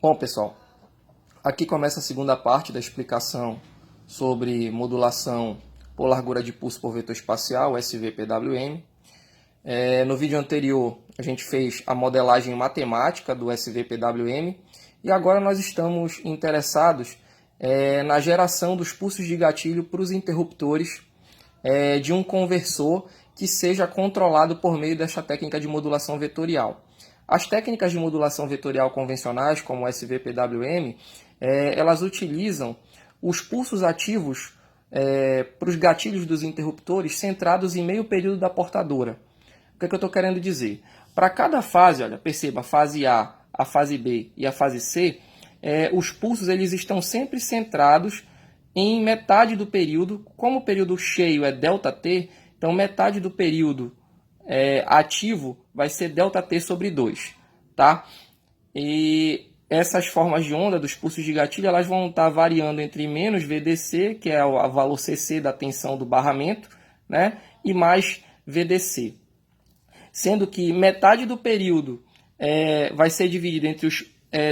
Bom, pessoal, aqui começa a segunda parte da explicação sobre modulação por largura de pulso por vetor espacial, SVPWM. No vídeo anterior, a gente fez a modelagem matemática do SVPWM e agora nós estamos interessados na geração dos pulsos de gatilho para os interruptores de um conversor que seja controlado por meio desta técnica de modulação vetorial. As técnicas de modulação vetorial convencionais, como o SVPWM, elas utilizam os pulsos ativos para os gatilhos dos interruptores centrados em meio período da portadora. O que é que eu estou querendo dizer? Para cada fase, olha, perceba, a fase a fase B e a fase C, os pulsos eles estão sempre centrados em metade do período. Como o período cheio é ΔT, então metade do período ativo vai ser ΔT sobre 2, tá? E essas formas de onda dos pulsos de gatilho elas vão estar variando entre menos VDC, que é o valor CC da tensão do barramento, né? E mais VDC. Sendo que metade do período vai ser dividido entre os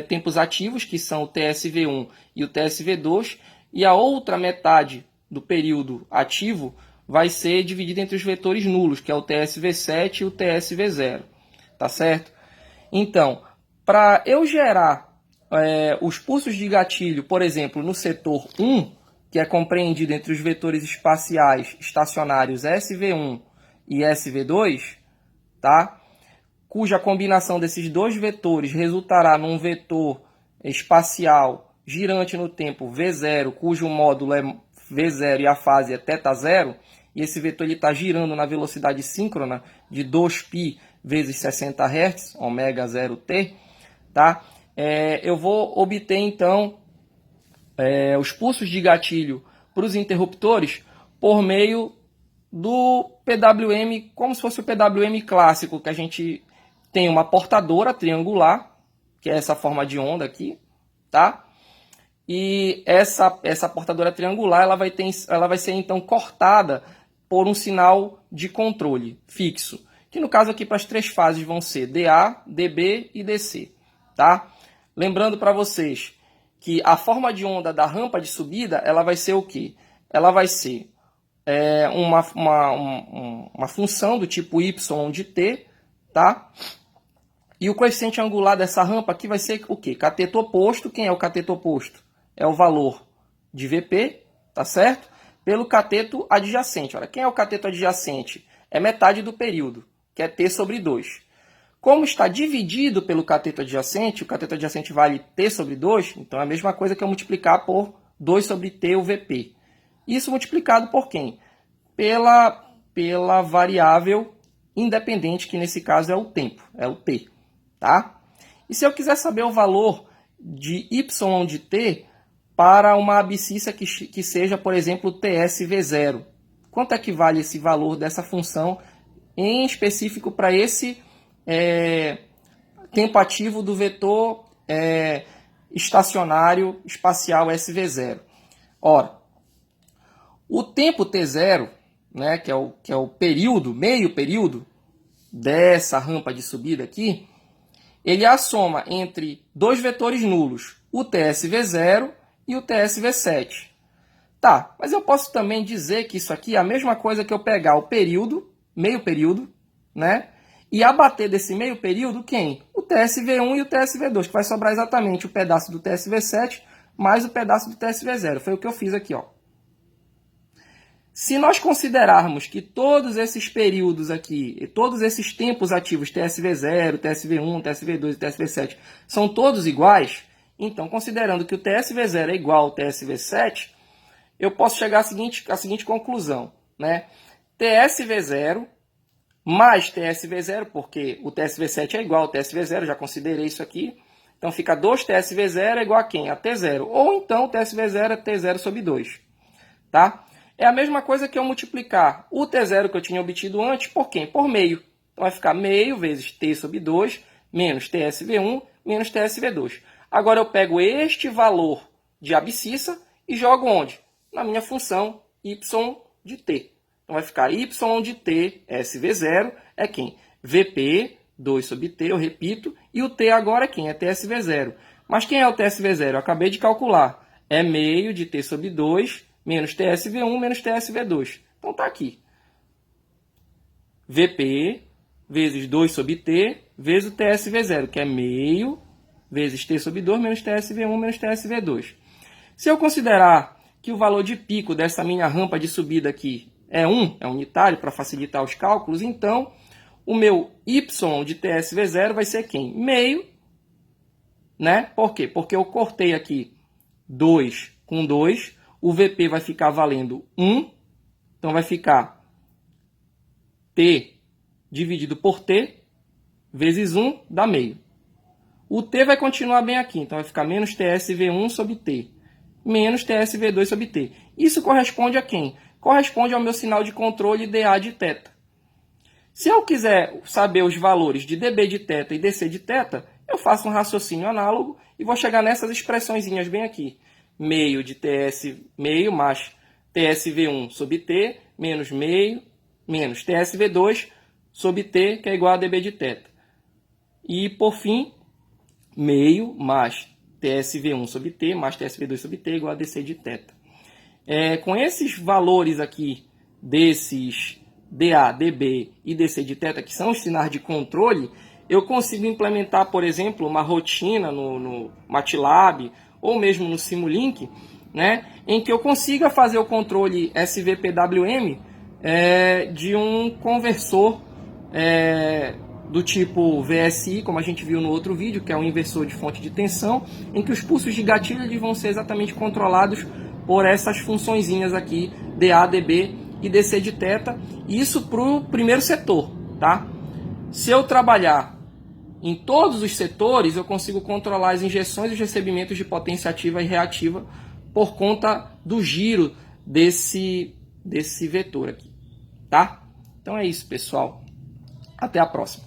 tempos ativos, que são o TSV1 e o TSV2, e a outra metade do período ativo vai ser dividida entre os vetores nulos, que é o TSV7 e o TSV0, tá certo? Então, para eu gerar os pulsos de gatilho, por exemplo, no setor 1, que é compreendido entre os vetores espaciais estacionários SV1 e SV2, tá? Cuja combinação desses dois vetores resultará num vetor espacial girante no tempo V0, cujo módulo é V0 e a fase é θ0, e esse vetor está girando na velocidade síncrona de 2π vezes 60 Hz, ômega 0t, tá? Eu vou obter, então, os pulsos de gatilho para os interruptores por meio do PWM, como se fosse o PWM clássico, que a gente tem uma portadora triangular, que é essa forma de onda aqui, tá? E essa portadora triangular ela vai ser então cortada por um sinal de controle fixo, que no caso aqui para as três fases vão ser DA, DB e DC, tá? Lembrando para vocês que a forma de onda da rampa de subida ela vai ser o quê? Ela vai ser uma função do tipo y de t, tá? E o coeficiente angular dessa rampa aqui vai ser o quê? Cateto oposto. Quem é o cateto oposto? É o valor de VP, tá certo? Pelo cateto adjacente. Olha, quem é o cateto adjacente? É metade do período, que é T sobre 2. Como está dividido pelo cateto adjacente, o cateto adjacente vale T sobre 2, então é a mesma coisa que eu multiplicar por 2 sobre T, o VP. Isso multiplicado por quem? Pela variável independente, que nesse caso é o tempo, é o T. Tá? E se eu quiser saber o valor de y de t para uma abscissa que seja, por exemplo, TSV0, quanto é que vale esse valor dessa função em específico para esse tempo ativo do vetor estacionário espacial SV0? Ora, o tempo T0, né, que é o período, meio período dessa rampa de subida aqui, ele é a soma entre dois vetores nulos, o TSV0 e o TSV7. Tá, mas eu posso também dizer que isso aqui é a mesma coisa que eu pegar o período, meio período, né? E abater desse meio período quem? O TSV1 e o TSV2, que vai sobrar exatamente o pedaço do TSV7 mais o pedaço do TSV0. Foi o que eu fiz aqui, ó. Se nós considerarmos que todos esses períodos aqui, todos esses tempos ativos, TSV0, TSV1, TSV2 e TSV7, são todos iguais, então, considerando que o TSV0 é igual ao TSV7, eu posso chegar à seguinte conclusão, né? TSV0 mais TSV0, porque o TSV7 é igual ao TSV0, já considerei isso aqui, então fica 2TSV0 é igual a quem? A T0, ou então TSV0 é T0 sobre 2, tá? É a mesma coisa que eu multiplicar o T0 que eu tinha obtido antes por quem? Por meio. Então vai ficar meio vezes T sobre 2 menos TSV1 menos TSV2. Agora eu pego este valor de abscissa e jogo onde? Na minha função y de t. Então vai ficar y de t, SV0, é quem? VP, 2 sobre t, eu repito, e o t agora é quem? É TSV0. Mas quem é o TSV0? Eu acabei de calcular. É meio de T sobre 2 menos TSV1 menos TSV2. Então está aqui. VP vezes 2 sobre T vezes o TSV0, que é meio vezes T sobre 2 menos TSV1 menos TSV2. Se eu considerar que o valor de pico dessa minha rampa de subida aqui é 1, é unitário para facilitar os cálculos, então o meu Y de TSV0 vai ser quem? Meio, né? Por quê? Porque eu cortei aqui 2 com 2, o VP vai ficar valendo 1, então vai ficar T dividido por T vezes 1 dá meio. O T vai continuar bem aqui, então vai ficar menos TSV1 sobre T, menos TSV2 sobre T. Isso corresponde a quem? Corresponde ao meu sinal de controle dA de θ. Se eu quiser saber os valores de dB de θ e dC de θ, eu faço um raciocínio análogo e vou chegar nessas expressõezinhas bem aqui. Meio de meio mais TSV1 sobre T, menos meio, menos TSV2 sobre T, que é igual a dB de θ. E, por fim, meio mais TSV1 sobre T mais TSV2 sobre T igual a dC de θ. Com esses valores aqui, desses dA, dB e dC de θ, que são os sinais de controle, eu consigo implementar, por exemplo, uma rotina no MATLAB ou mesmo no Simulink, né, em que eu consiga fazer o controle SVPWM de um conversor do tipo VSI, como a gente viu no outro vídeo, que é um inversor de fonte de tensão, em que os pulsos de gatilho eles vão ser exatamente controlados por essas funçõezinhas aqui, dA, dB e dC de θ, isso para o primeiro setor, tá? Se eu trabalhar em todos os setores, eu consigo controlar as injeções e os recebimentos de potência ativa e reativa por conta do giro desse vetor aqui, tá? Então é isso, pessoal. Até a próxima.